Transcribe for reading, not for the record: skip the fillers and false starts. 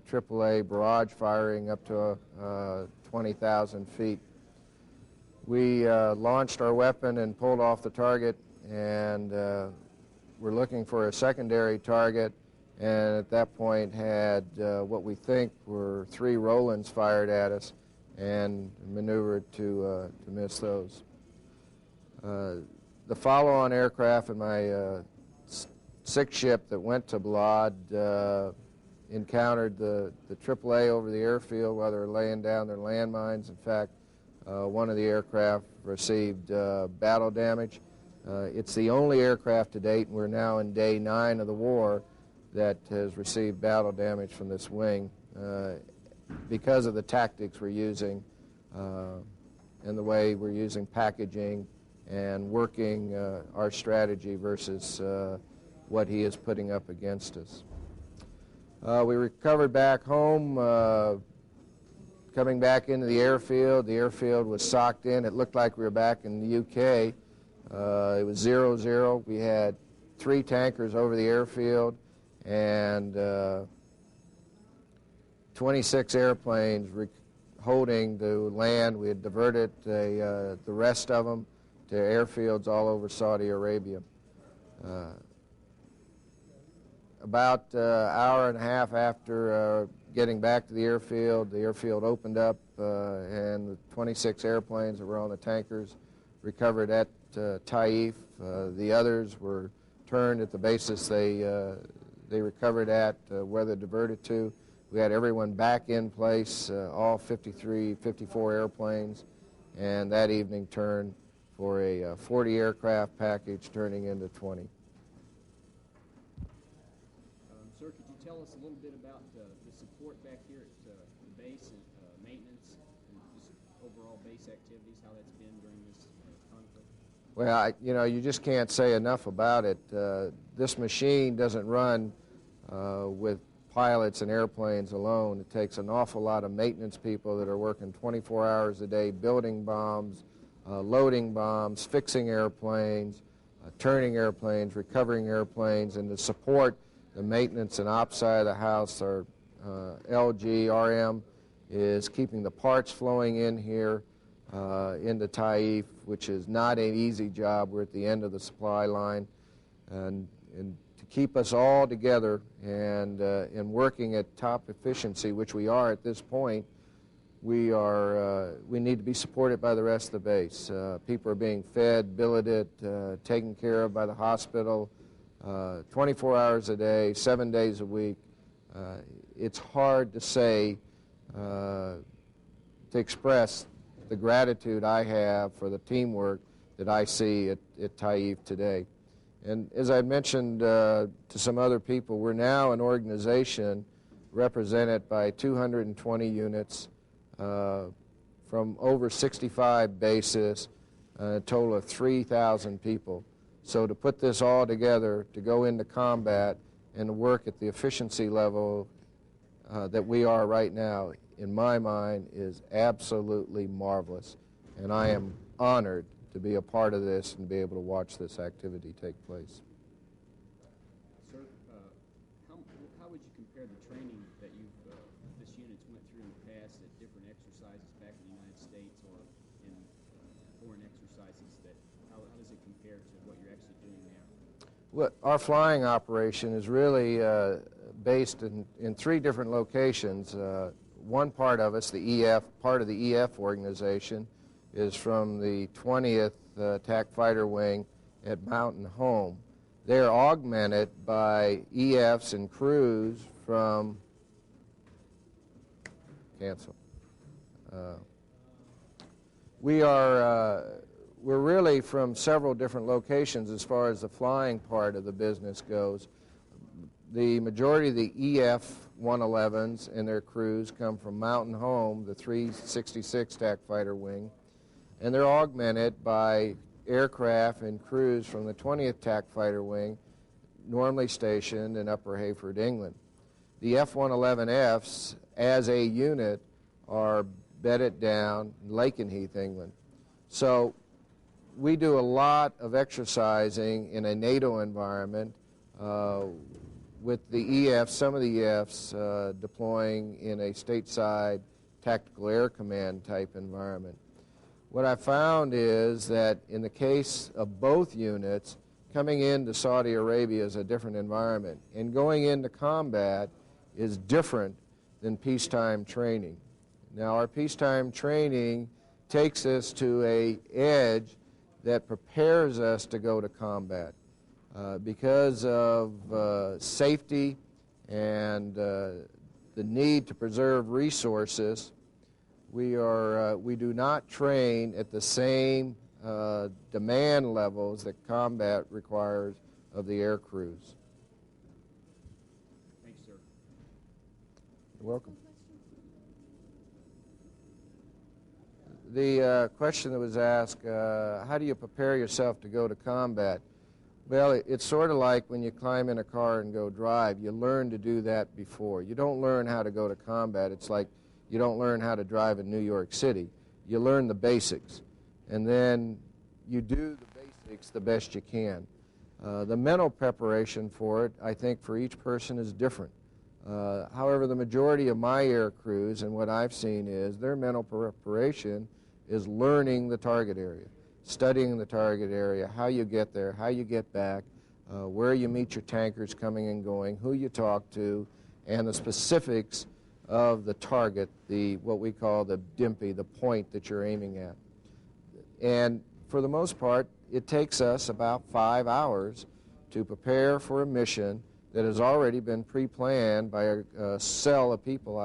AAA barrage firing up to 20,000 feet. We launched our weapon and pulled off the target, and we're looking for a secondary target, and at that point had what we think were 3 Rolands fired at us and maneuvered to miss those. The follow-on aircraft in my 6th ship that went to Balad encountered the AAA over the airfield while they were laying down their landmines. In fact, one of the aircraft received battle damage. It's the only aircraft to date, and we're now in day 9 of the war, that has received battle damage from this wing because of the tactics we're using and the way we're using packaging and working our strategy versus what he is putting up against us. We recovered back home, coming back into the airfield. The airfield was socked in. It looked like we were back in the UK. It was 0-0. We had 3 tankers over the airfield and 26 airplanes holding to land. We had diverted the rest of them to airfields all over Saudi Arabia. About an hour and a half after getting back to the airfield opened up and the 26 airplanes that were on the tankers recovered at Taif. The others were turned at the bases they recovered at, where they diverted to. We had everyone back in place, all 54 airplanes, and that evening turned for a 40 aircraft package turning into 20. Sir, could you tell us a little bit about the support back here at the base and maintenance and just overall base activities, how that's been during this conflict? Well, you just can't say enough about it. This machine doesn't run with pilots and airplanes alone. It takes an awful lot of maintenance people that are working 24 hours a day building bombs, loading bombs, fixing airplanes, turning airplanes, recovering airplanes, and to support the maintenance and ops side of the house, our LG RM is keeping the parts flowing in here into Taif, which is not an easy job. We're at the end of the supply line, and to keep us all together and working at top efficiency, which we are at this point, we need to be supported by the rest of the base. People are being fed, billeted, taken care of by the hospital 24 hours a day, 7 days a week. It's hard to say, to express the gratitude I have for the teamwork that I see at Taif today. And as I mentioned to some other people, we're now an organization represented by 220 units from over 65 bases, a total of 3,000 people. So to put this all together, to go into combat and to work at the efficiency level that we are right now, in my mind, is absolutely marvelous. And I am honored to be a part of this and be able to watch this activity take place. Sir, how would you compare the training that this unit's went through in the past at different exercises back in the United States or in foreign exercises? How does it compare to what you're actually doing now? Well, our flying operation is really based in 3 different locations. One part of us, part of the EF organization, is from the 20th Attack Fighter Wing at Mountain Home. They're augmented by EFs and crews from we're really from several different locations as far as the flying part of the business goes. The majority of the EF-111s and their crews come from Mountain Home, the 366 Attack Fighter Wing, and they're augmented by aircraft and crews from the 20th Attack Fighter Wing, normally stationed in Upper Hayford, England. The F-111Fs, as a unit, are bedded down in Lakenheath, England. So we do a lot of exercising in a NATO environment. with the EF, some of the EFs deploying in a stateside tactical air command type environment. What I found is that in the case of both units, coming into Saudi Arabia is a different environment, and going into combat is different than peacetime training. Now, our peacetime training takes us to an edge that prepares us to go to combat. Because of safety and the need to preserve resources, we do not train at the same demand levels that combat requires of the air crews. Thanks, sir. You're welcome. The question that was asked, how do you prepare yourself to go to combat? Well, it's sort of like when you climb in a car and go drive. You learn to do that before. You don't learn how to go to combat. It's like you don't learn how to drive in New York City. You learn the basics, and then you do the basics the best you can. The mental preparation for it, I think, for each person is different. However, the majority of my air crews and what I've seen is their mental preparation is learning the target area, studying the target area, how you get there, how you get back, where you meet your tankers coming and going, who you talk to, and the specifics of the target, what we call the DIMPI, the point that you're aiming at. And for the most part, it takes us about 5 hours to prepare for a mission that has already been pre-planned by a cell of people.